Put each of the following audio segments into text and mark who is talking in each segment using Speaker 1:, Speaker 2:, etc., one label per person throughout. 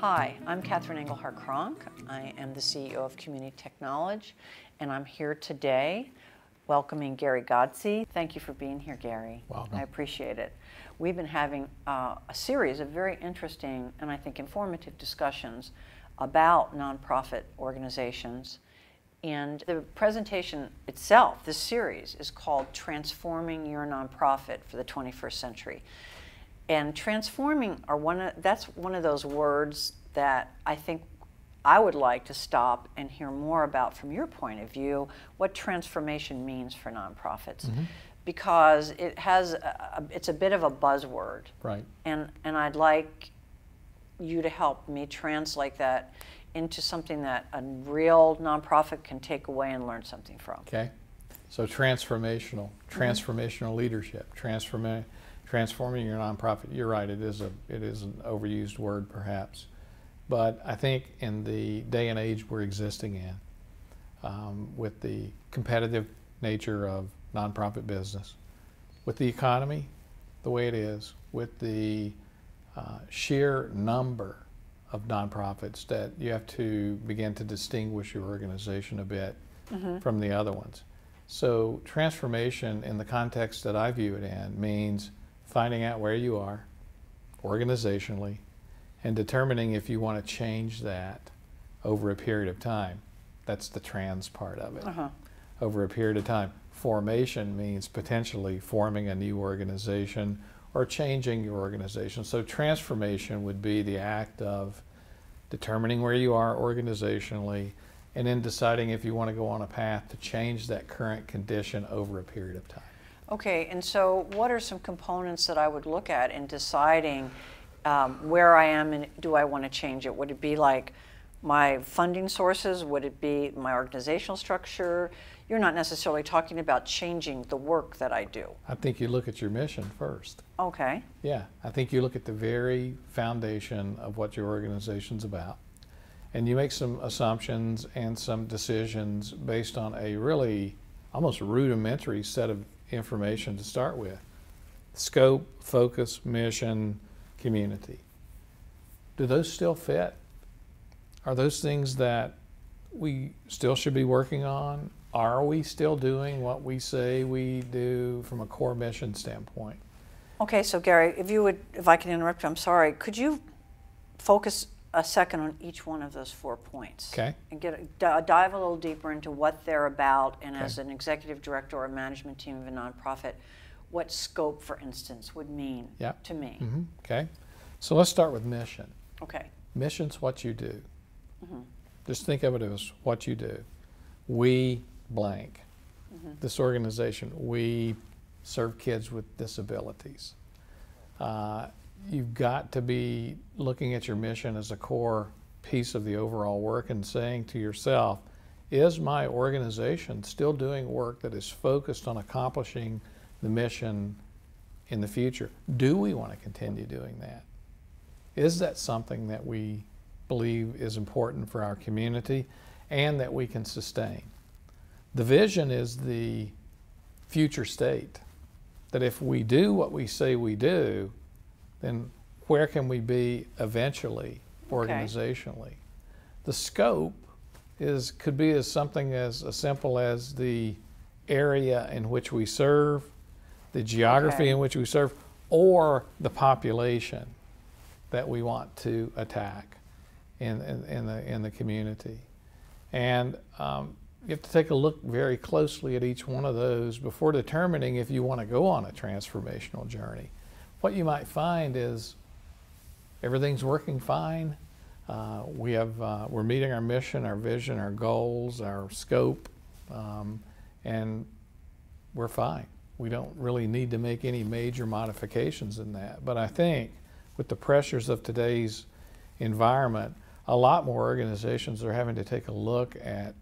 Speaker 1: Hi, I'm Catherine Engelhardt Kronk. I am the CEO of Community Technology, and I'm here today welcoming Gary Godsey. Thank you for being here, Gary.
Speaker 2: Welcome.
Speaker 1: I appreciate it. We've been having a series of very interesting and I think informative discussions about nonprofit organizations. And the presentation itself, this series, is called Transforming Your Nonprofit for the 21st Century. And transforming that's one of those words that I think I would like to stop and hear more about from your point of view, what transformation means for nonprofits.
Speaker 2: Mm-hmm.
Speaker 1: Because it has it's a bit of a buzzword.
Speaker 2: Right.
Speaker 1: And I'd like you to help me translate that into something that a real nonprofit can take away and learn something from.
Speaker 2: Okay. So transformational leadership, transforming your nonprofit. You're right. It is an overused word, perhaps, but I think in the day and age we're existing in, with the competitive nature of nonprofit business, with the economy the way it is, with the sheer number of nonprofits, that you have to begin to distinguish your organization a bit from the other ones. So transformation in the context that I view it in means finding out where you are organizationally and determining if you want to change that over a period of time. That's the trans part of it. Over a period of time. Formation means potentially forming a new organization or changing your organization. So transformation would be the act of determining where you are organizationally and then deciding if you want to go on a path to change that current condition over a period of time.
Speaker 1: Okay, and so what are some components that I would look at in deciding where I am and do I want to change it? Would it be like my funding sources? Would it be my organizational structure? You're not necessarily talking about changing the work that I do.
Speaker 2: I think you look at your mission first.
Speaker 1: Okay.
Speaker 2: Yeah, I think you look at the very foundation of what your organization's about, and you make some assumptions and some decisions based on a really almost rudimentary set of information to start with. Scope, focus, mission, community. Do those still fit? Are those things that we still should be working on? Are we still doing what we say we do from a core mission standpoint? Okay,
Speaker 1: so Gary, if I can interrupt you, I'm sorry. Could you focus a second on each one of those 4 points?
Speaker 2: Okay.
Speaker 1: And dive a little deeper into what they're about, and
Speaker 2: okay.
Speaker 1: As an executive director or a management team of a nonprofit, what scope, for instance, would mean to me.
Speaker 2: Okay. So let's start with mission.
Speaker 1: Okay.
Speaker 2: Mission's what you do. Just think of it as what you do. We blank. This organization, we serve kids with disabilities. You've got to be looking at your mission as a core piece of the overall work and saying to yourself, is my organization still doing work that is focused on accomplishing the mission in the future? Do we want to continue doing that? Is that something that we believe is important for our community and that we can sustain? The vision is the future state, that if we do what we say we do, then where can we be eventually organizationally? The scope could be as something as simple as the area in which we serve, the geography in which we serve, or the population that we want to attack in the community. And you have to take a look very closely at each one of those before determining if you want to go on a transformational journey. What you might find is everything's working fine. We're meeting our mission, our vision, our goals, our scope, and we're fine. We don't really need to make any major modifications in that. But I think with the pressures of today's environment, a lot more organizations are having to take a look at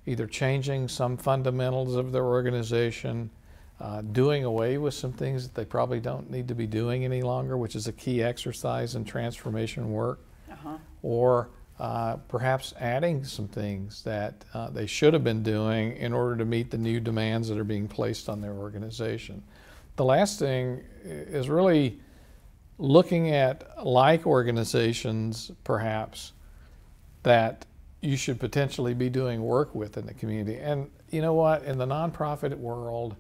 Speaker 2: either changing some fundamentals of their organization, doing away with some things that they probably don't need to be doing any longer, which is a key exercise in transformation work, or perhaps adding some things that they should have been doing in order to meet the new demands that are being placed on their organization. The last thing is really looking at like organizations perhaps that you should potentially be doing work with in the community. And you know what, in the nonprofit world,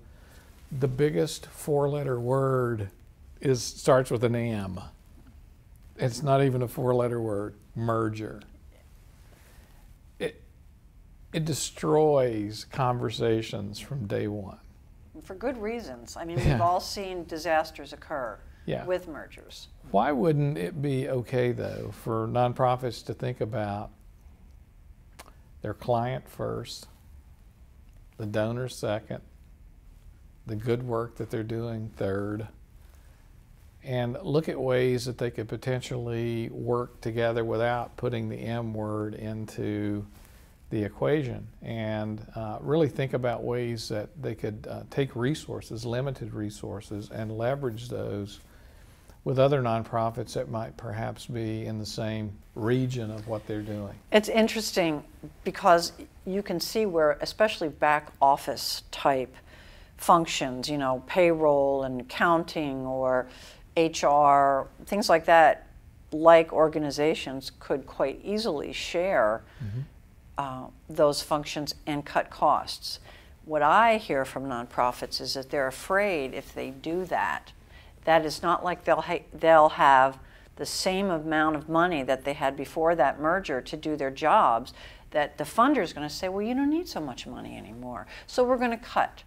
Speaker 2: the biggest four-letter word starts with an M. It's not even a four-letter word, merger. It destroys conversations from day one.
Speaker 1: For good reasons. I mean, we've all seen disasters occur with mergers.
Speaker 2: Why wouldn't it be okay, though, for nonprofits to think about their client first, the donor second, the good work that they're doing third, and look at ways that they could potentially work together without putting the M word into the equation, and really think about ways that they could take resources, limited resources, and leverage those with other nonprofits that might perhaps be in the same region of what they're doing.
Speaker 1: It's interesting because you can see where, especially back office type functions, you know, payroll and accounting or HR, things like that, like organizations could quite easily share those functions and cut costs. What I hear from nonprofits is that they're afraid if they do that, that it's not like they'll have the same amount of money that they had before that merger to do their jobs, that the funder is going to say, well, you don't need so much money anymore, so we're going to cut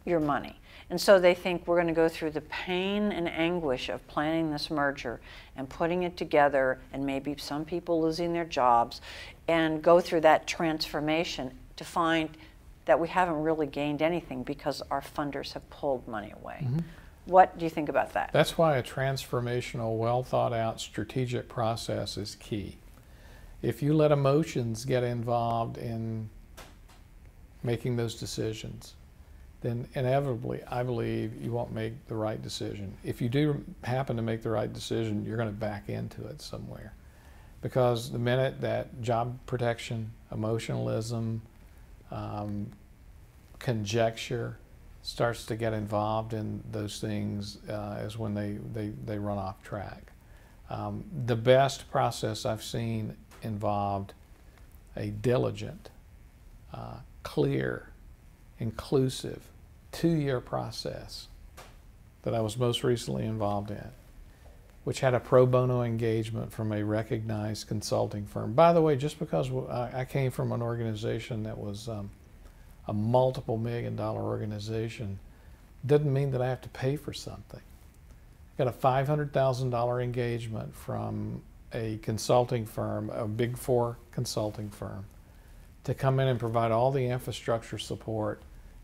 Speaker 1: your money. And so they think we're going to go through the pain and anguish of planning this merger and putting it together, and maybe some people losing their jobs, and go through that transformation to find that we haven't really gained anything because our funders have pulled money away. What do you think about that?
Speaker 2: That's why a transformational, well thought out strategic process is key. If you let emotions get involved in making those decisions, then inevitably, I believe, you won't make the right decision. If you do happen to make the right decision, you're going to back into it somewhere. Because the minute that job protection, emotionalism, conjecture starts to get involved in those things is when they run off track. The best process I've seen involved a diligent, clear, inclusive, 2-year process that I was most recently involved in, which had a pro bono engagement from a recognized consulting firm. By the way, just because I came from an organization that was a multiple $1-million organization doesn't mean that I have to pay for something. I got a $500,000 engagement from a consulting firm, a Big Four consulting firm, to come in and provide all the infrastructure support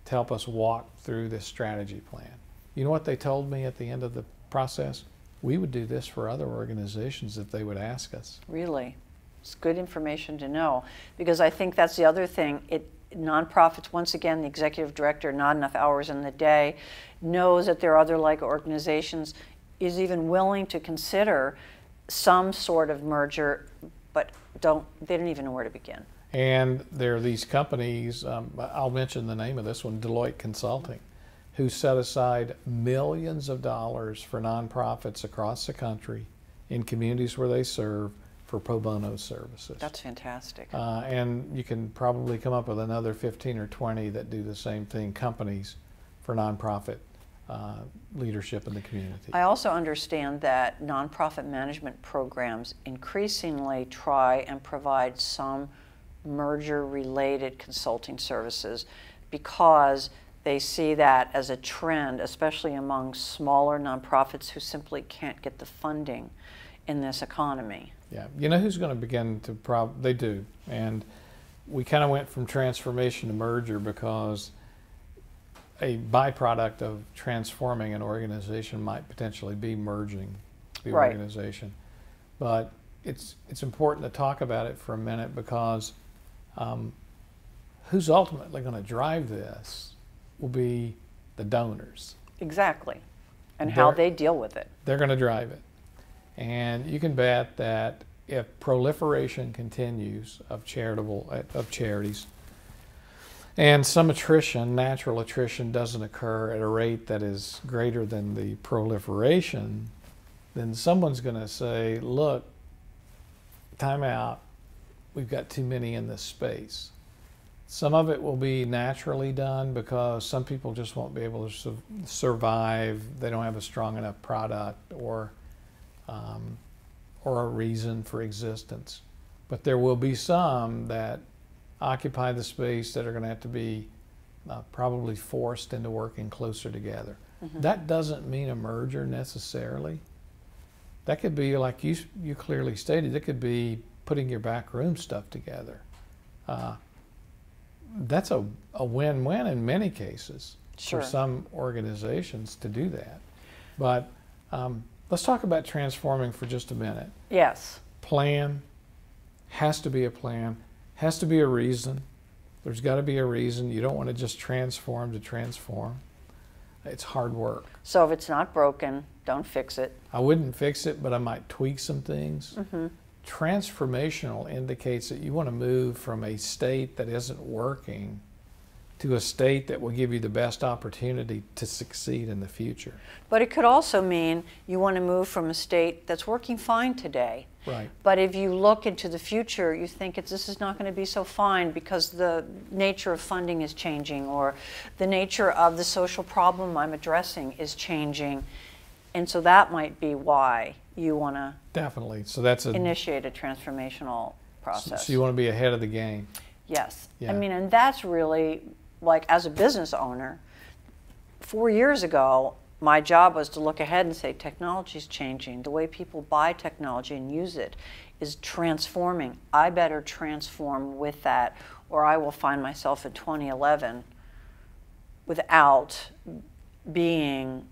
Speaker 2: to help us walk through this strategy plan. You know what they told me at the end of the process? We would do this for other organizations if they would ask us.
Speaker 1: Really? It's good information to know, because I think that's the other thing. Nonprofits, once again, the executive director, not enough hours in the day, knows that there are other like organizations, is even willing to consider some sort of merger, but they don't even know where to begin.
Speaker 2: And there are these companies, I'll mention the name of this one, Deloitte Consulting, who set aside millions of dollars for nonprofits across the country in communities where they serve for pro bono services.
Speaker 1: That's fantastic.
Speaker 2: And you can probably come up with another 15 or 20 that do the same thing, companies for nonprofit leadership in the community.
Speaker 1: I also understand that nonprofit management programs increasingly try and provide some merger-related consulting services because they see that as a trend, especially among smaller nonprofits who simply can't get the funding in this economy.
Speaker 2: Yeah, you know who's going to begin to they do, and we kind of went from transformation to merger because a byproduct of transforming an organization might potentially be merging the organization. But it's important to talk about it for a minute because who's ultimately going to drive this will be the donors.
Speaker 1: Exactly, and how they deal with it.
Speaker 2: They're going to drive it. And you can bet that if proliferation continues of charities, and some attrition, natural attrition, doesn't occur at a rate that is greater than the proliferation, then someone's going to say, look, time out, we've got too many in this space. Some of it will be naturally done because some people just won't be able to survive. They don't have a strong enough product or a reason for existence. But there will be some that occupy the space that are going to have to be probably forced into working closer together. Mm-hmm. That doesn't mean a merger necessarily. That could be, like you clearly stated, it could be putting your backroom stuff together. That's a win-win in many cases
Speaker 1: Sure.
Speaker 2: for some organizations to do that. But let's talk about transforming for just a minute.
Speaker 1: Yes.
Speaker 2: Plan, has to be a plan, has to be a reason. There's got to be a reason. You don't want to just transform to transform. It's hard work.
Speaker 1: So if it's not broken, don't fix it.
Speaker 2: I wouldn't fix it, but I might tweak some things.
Speaker 1: Mm-hmm.
Speaker 2: Transformational indicates that you want to move from a state that isn't working to a state that will give you the best opportunity to succeed in the future.
Speaker 1: But it could also mean you want to move from a state that's working fine today.
Speaker 2: Right.
Speaker 1: But if you look into the future, you think this is not going to be so fine because the nature of funding is changing, or the nature of the social problem I'm addressing is changing. And so that might be why you want to
Speaker 2: Definitely. So that's
Speaker 1: initiate a transformational process.
Speaker 2: So you want to be ahead of the game.
Speaker 1: Yes.
Speaker 2: Yeah.
Speaker 1: I mean, and that's really, like, as a business owner, 4 years ago, my job was to look ahead and say, technology's changing. The way people buy technology and use it is transforming. I better transform with that, or I will find myself in 2011 without being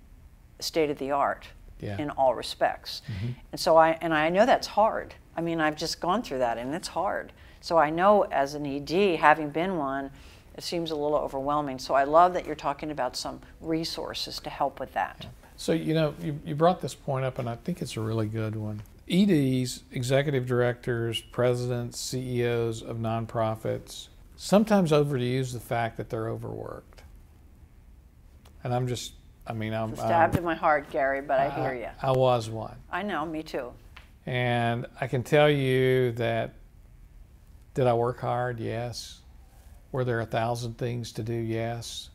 Speaker 1: state of the art.
Speaker 2: Yeah.
Speaker 1: In all respects.
Speaker 2: Mm-hmm.
Speaker 1: And so I know that's hard. I mean, I've just gone through that, and it's hard. So I know as an ED, having been one, it seems a little overwhelming. So I love that you're talking about some resources to help with that.
Speaker 2: So, you brought this point up, and I think it's a really good one. EDs, executive directors, presidents, CEOs of nonprofits, sometimes overuse the fact that they're overworked. And I'm
Speaker 1: Stabbed in my heart, Gary, but I hear you.
Speaker 2: I was one.
Speaker 1: I know, me too.
Speaker 2: And I can tell you that, did I work hard? Yes. Were there 1,000 things to do? Yes.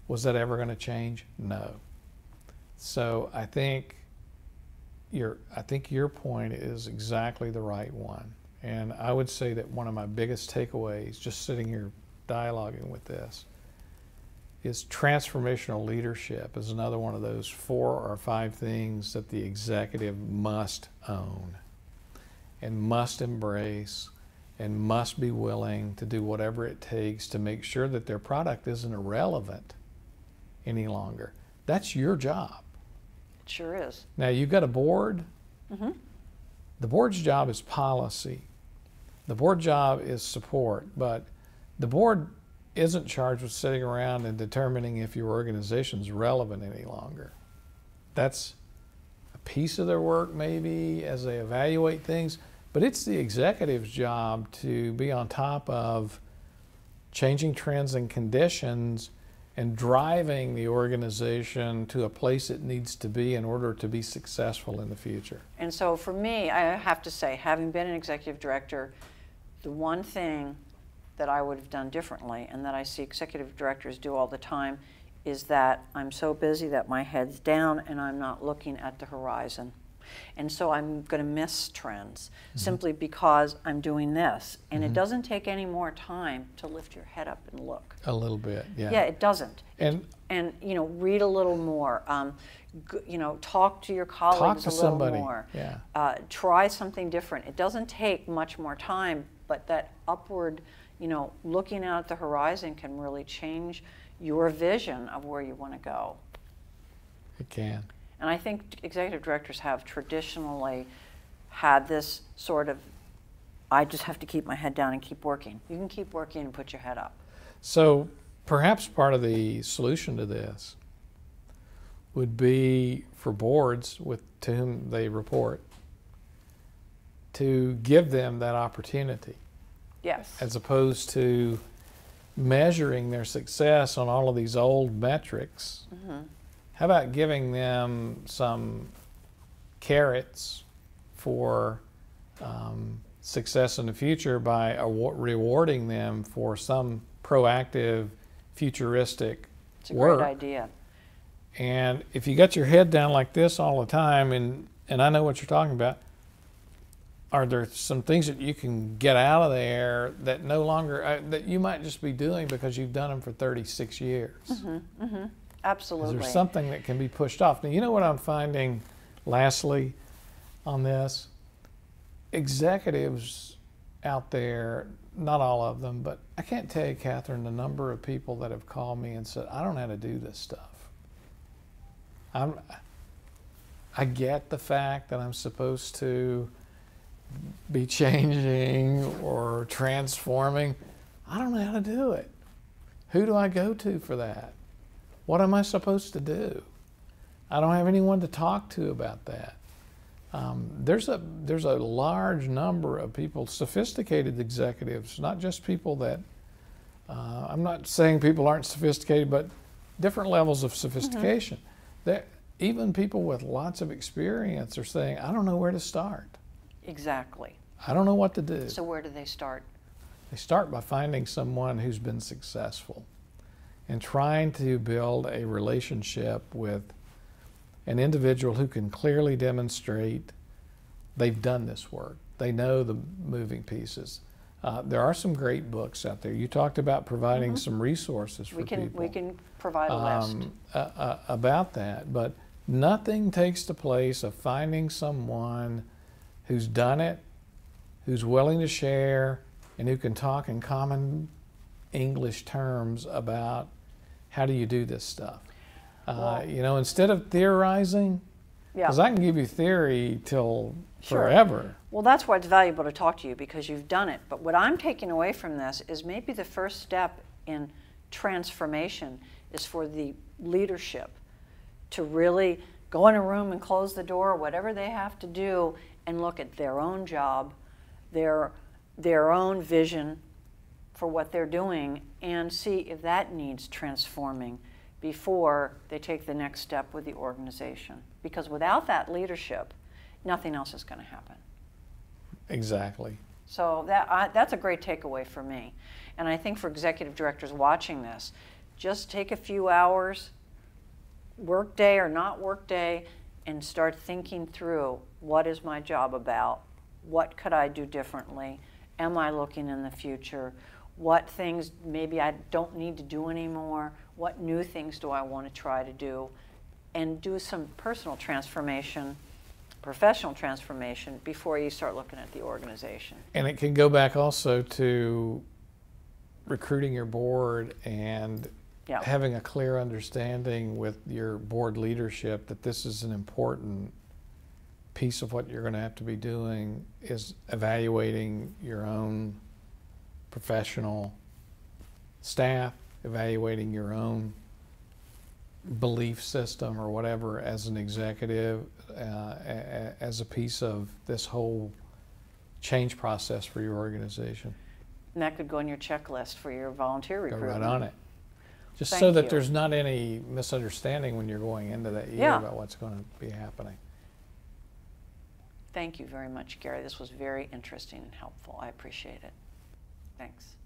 Speaker 2: Was that ever going to change? No. So I think your point is exactly the right one. And I would say that one of my biggest takeaways, just sitting here dialoguing with this, is transformational leadership is another one of those 4 or 5 things that the executive must own and must embrace and must be willing to do whatever it takes to make sure that their product isn't irrelevant any longer. That's your job.
Speaker 1: It sure is.
Speaker 2: Now, you've got a board.
Speaker 1: Mm-hmm.
Speaker 2: The board's job is policy. The board job is support, but the board isn't charged with sitting around and determining if your organization's relevant any longer. That's a piece of their work maybe as they evaluate things, but it's the executive's job to be on top of changing trends and conditions and driving the organization to a place it needs to be in order to be successful in the future.
Speaker 1: And so for me, I have to say, having been an executive director, the one thing that I would have done differently, and that I see executive directors do all the time, is that I'm so busy that my head's down and I'm not looking at the horizon. And so I'm going to miss trends simply because I'm doing this. And it doesn't take any more time to lift your head up and look.
Speaker 2: A little bit, yeah.
Speaker 1: Yeah, it doesn't.
Speaker 2: And
Speaker 1: read a little more. Talk to your colleagues
Speaker 2: to
Speaker 1: a little
Speaker 2: somebody.
Speaker 1: more.
Speaker 2: Yeah.
Speaker 1: Try something different. It doesn't take much more time, but that upward, looking out at the horizon can really change your vision of where you want to go.
Speaker 2: It can.
Speaker 1: And I think executive directors have traditionally had this sort of, I just have to keep my head down and keep working. You can keep working and put your head up.
Speaker 2: So perhaps part of the solution to this would be for boards to whom they report to give them that opportunity.
Speaker 1: Yes.
Speaker 2: As opposed to measuring their success on all of these old metrics. How about giving them some carrots for success in the future by rewarding them for some proactive, futuristic
Speaker 1: It's a
Speaker 2: work.
Speaker 1: great idea.
Speaker 2: And if you got your head down like this all the time, and I know what you're talking about, are there some things that you can get out of there that no longer, that you might just be doing because you've done them for 36 years?
Speaker 1: Absolutely.
Speaker 2: Is there something that can be pushed off? Now, you know what I'm finding, lastly, on this? Executives out there, not all of them, but I can't tell you, Catherine, the number of people that have called me and said, I don't know how to do this stuff. I get the fact that I'm supposed to be changing or transforming. I don't know how to do it. Who do I go to for that? What am I supposed to do? I don't have anyone to talk to about that. There's a large number of people, sophisticated executives, not just people that, I'm not saying people aren't sophisticated, but different levels of sophistication. Even people with lots of experience are saying, I don't know where to start.
Speaker 1: Exactly.
Speaker 2: I don't know what to do.
Speaker 1: So where do they start?
Speaker 2: They start by finding someone who's been successful and trying to build a relationship with an individual who can clearly demonstrate they've done this work. They know the moving pieces. There are some great books out there. You talked about providing some resources for people.
Speaker 1: We can provide a list.
Speaker 2: About that, but nothing takes the place of finding someone who's done it, who's willing to share, and who can talk in common English terms about how do you do this stuff. You know, instead of theorizing, because I can give you theory till forever.
Speaker 1: Well, that's why it's valuable to talk to you, because you've done it. But what I'm taking away from this is maybe the first step in transformation is for the leadership to really go in a room and close the door, whatever they have to do, and look at their own job, their own vision for what they're doing, and see if that needs transforming before they take the next step with the organization. Because without that leadership, nothing else is going to happen.
Speaker 2: Exactly.
Speaker 1: So that's a great takeaway for me. And I think for executive directors watching this, just take a few hours, work day or not work day, and start thinking through, what is my job about? What could I do differently? Am I looking in the future? What things maybe I don't need to do anymore? What new things do I want to try to do? And do some personal transformation, professional transformation, before you start looking at the organization.
Speaker 2: And it can go back also to recruiting your board and having a clear understanding with your board leadership that this is an important piece of what you're going to have to be doing, is evaluating your own professional staff, evaluating your own belief system or whatever as an executive, as a piece of this whole change process for your organization.
Speaker 1: And that could go on your checklist for your volunteer recruitment.
Speaker 2: Go right on it. Just so that there's not any misunderstanding when you're going into that year about what's going to be happening.
Speaker 1: Thank you very much, Gary. This was very interesting and helpful. I appreciate it. Thanks.